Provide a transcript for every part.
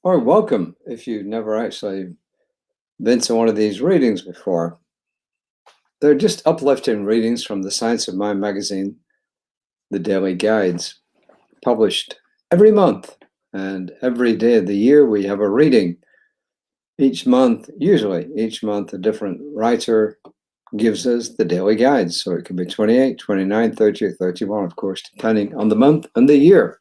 Or welcome if you've never actually been to one of these readings before. They're just uplifting readings from the Science of Mind magazine, the daily guides, published every month. And every day of the year, we have a reading. Each month, a different writer gives us the daily guides. So it can be 28, 29, 30, or 31, of course, depending on the month and the year.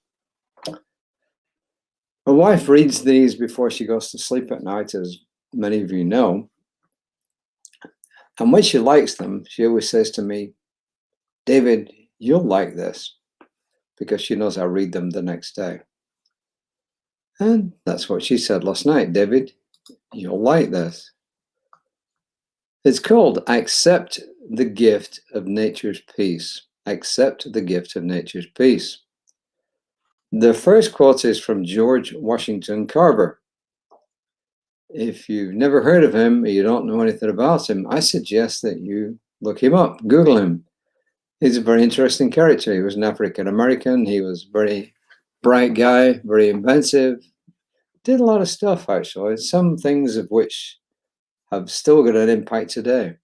My wife reads these before she goes to sleep at night, as many of you know. And when she likes them, she always says to me, David, you'll like this, because she knows I'll read them the next day. And that's what she said last night. David, you'll like this. It's called Accept the Gift of Nature's Peace. Accept the Gift of Nature's Peace. The first quote is from George Washington Carver. If you've never heard of him or you don't know anything about him, I suggest that you look him up, Google him. He's a very interesting character. He was an African American. He was a very bright guy, very inventive. Did a lot of stuff, actually, some things of which have still got an impact today.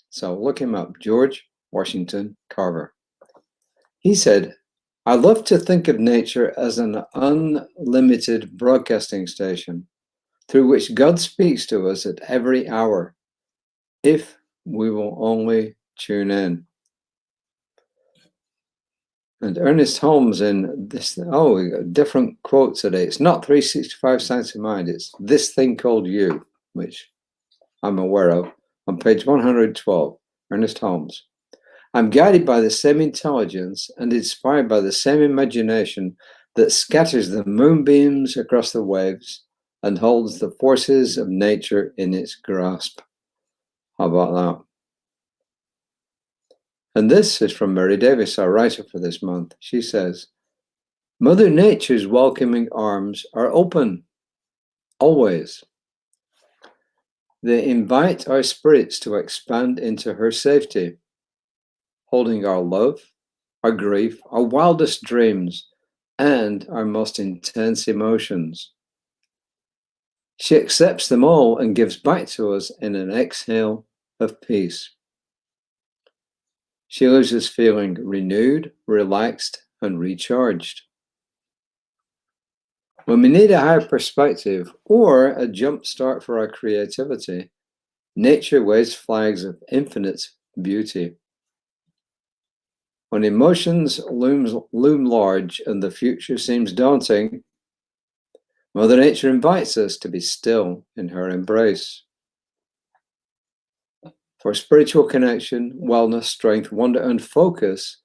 So look him up, George Washington Carver. He said, I love to think of nature as an unlimited broadcasting station through which God speaks to us at every hour, if we will only tune in. And Ernest Holmes in this, we got a different quote today. It's not 365 Science of Mind, it's This Thing Called You, which I'm aware of, on page 112, Ernest Holmes. I'm guided by the same intelligence and inspired by the same imagination that scatters the moonbeams across the waves and holds the forces of nature in its grasp. How about that? And this is from Mary Davis, our writer for this month. She says, Mother Nature's welcoming arms are open, always. They invite our spirits to expand into her safety, holding our love, our grief, our wildest dreams, and our most intense emotions. She accepts them all and gives back to us in an exhale of peace. She leaves us feeling renewed, relaxed, and recharged. When we need a higher perspective or a jump start for our creativity, nature waves flags of infinite beauty. When emotions loom large and the future seems daunting, Mother Nature invites us to be still in her embrace. For spiritual connection, wellness, strength, wonder, and focus,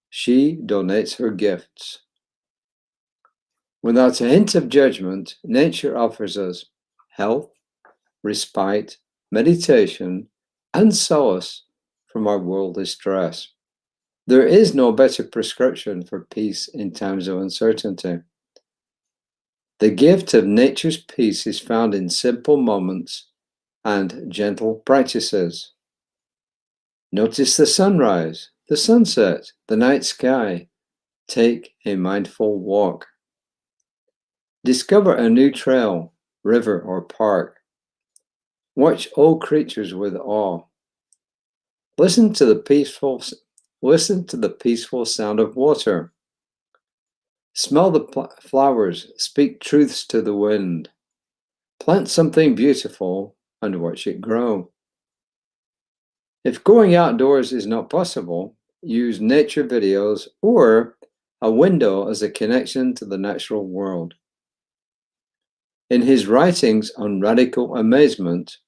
she donates her gifts. Without a hint of judgment, nature offers us health, respite, meditation, and solace from our worldly stress. There is no better prescription for peace in times of uncertainty. The gift of nature's peace is found in simple moments and gentle practices. Notice the sunrise, the sunset, the night sky. Take a mindful walk. Discover a new trail, river, or park. Watch all creatures with awe. Listen to the peaceful sound of water. Smell the flowers, speak truths to the wind. Plant something beautiful and watch it grow. If going outdoors is not possible, use nature videos or a window as a connection to the natural world. In his writings on radical amazement,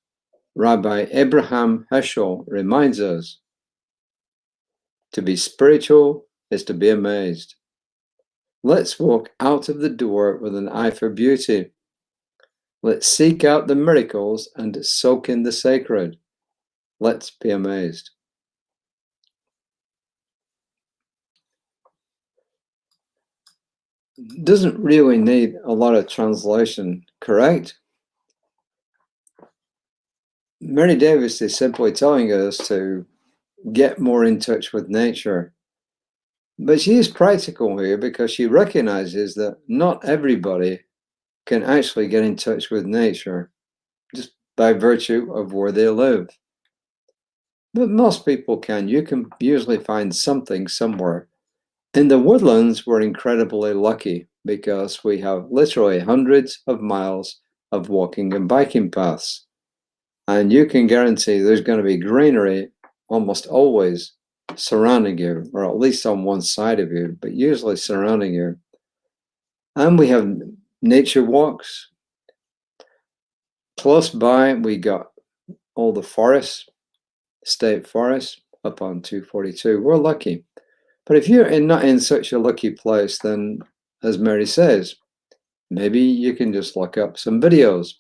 Rabbi Abraham Heschel reminds us, to be spiritual is to be amazed. Let's walk out of the door with an eye for beauty. Let's seek out the miracles and soak in the sacred. Let's be amazed. Doesn't really need a lot of translation, correct? Mary Davis is simply telling us to get more in touch with nature. But she is practical here because she recognizes that not everybody can actually get in touch with nature just by virtue of where they live. But most people can. You can usually find something somewhere. In the Woodlands, we're incredibly lucky because we have literally hundreds of miles of walking and biking paths. And you can guarantee there's going to be greenery almost always surrounding you, or at least on one side of you, but usually surrounding you. And we have nature walks. Close by, we got all the forests, state forests up on 242. We're lucky. But if you're not in such a lucky place, then, as Mary says, maybe you can just look up some videos.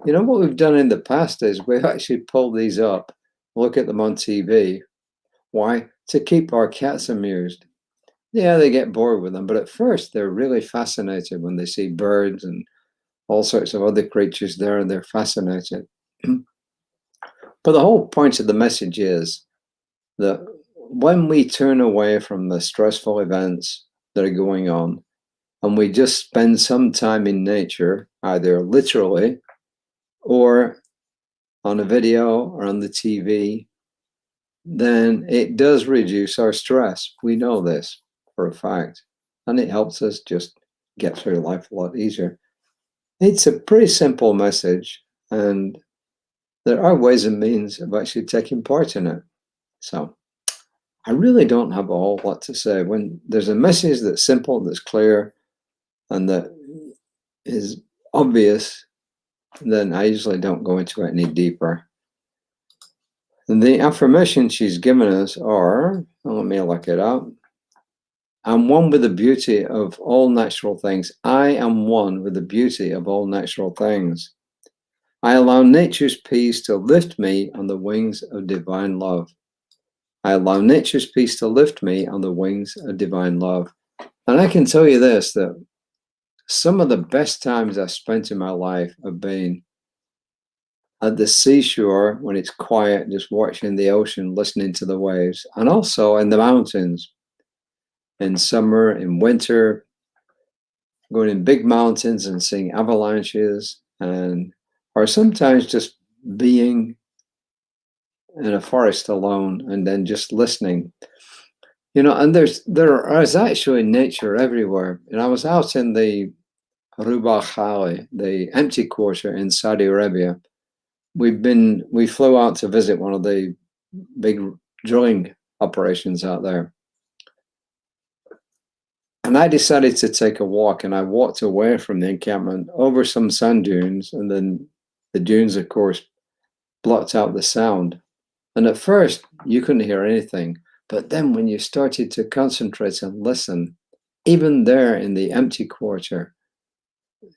You know, what we've done in the past is we've actually pulled these up, look at them on TV. Why? To keep our cats amused. Yeah, they get bored with them, but at first they're really fascinated when they see birds and all sorts of other creatures there, and they're fascinated. But the whole point of the message is that when we turn away from the stressful events that are going on, and we just spend some time in nature, either literally or on a video or on the TV, then it does reduce our stress. We know this for a fact, and it helps us just get through life a lot easier. It's a pretty simple message, and there are ways and means of actually taking part in it. So I really don't have a whole lot to say. When there's a message that's simple, that's clear, and that is obvious, then I usually don't go into it any deeper. And the affirmations she's given us are, let me look it up. I'm one with the beauty of all natural things. I am one with the beauty of all natural things. I allow nature's peace to lift me on the wings of divine love. I allow nature's peace to lift me on the wings of divine love. And I can tell you this, that some of the best times I've spent in my life have been at the seashore when it's quiet, just watching the ocean, listening to the waves, and also in the mountains. In summer, in winter, going in big mountains and seeing avalanches, or sometimes just being in a forest alone and then just listening. You know, and there is actually nature everywhere. And I was out in the Ruba Khali, the empty quarter in Saudi Arabia. We flew out to visit one of the big drilling operations out there. And I decided to take a walk, and I walked away from the encampment over some sand dunes, and then the dunes, of course, blocked out the sound. And at first, you couldn't hear anything. But then when you started to concentrate and listen, even there in the empty quarter,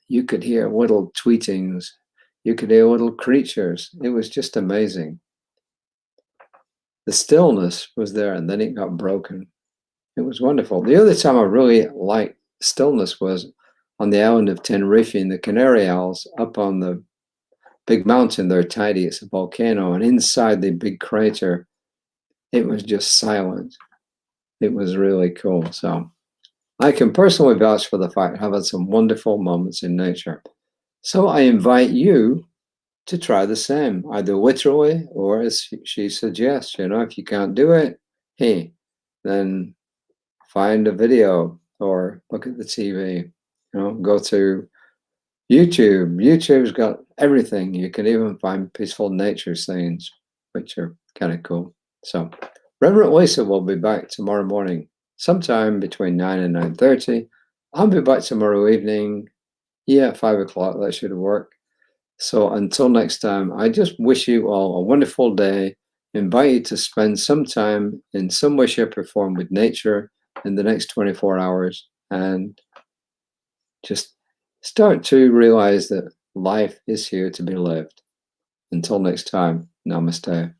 you could hear little tweetings. You could hear little creatures. It was just amazing. The stillness was there, and then it got broken. It was wonderful. The other time I really liked stillness was on the island of Tenerife in the Canary Isles, up on the big mountain there, Tidy. It's a volcano, and inside the big crater, it was just silent. It was really cool. So I can personally vouch for the fact I've had some wonderful moments in nature. So I invite you to try the same, either literally or as she suggests. You know, if you can't do it, hey, then find a video or look at the TV. You know, go to YouTube. YouTube's got everything. You can even find peaceful nature scenes, which are kind of cool. So Reverend Lisa will be back tomorrow morning, sometime between 9 and 9:30. I'll be back tomorrow evening. Yeah, at 5 o'clock. That should work. So until next time, I just wish you all a wonderful day. Invite you to spend some time in some way, shape, or form with nature in the next 24 hours, and just start to realize that life is here to be lived. Until next time, namaste.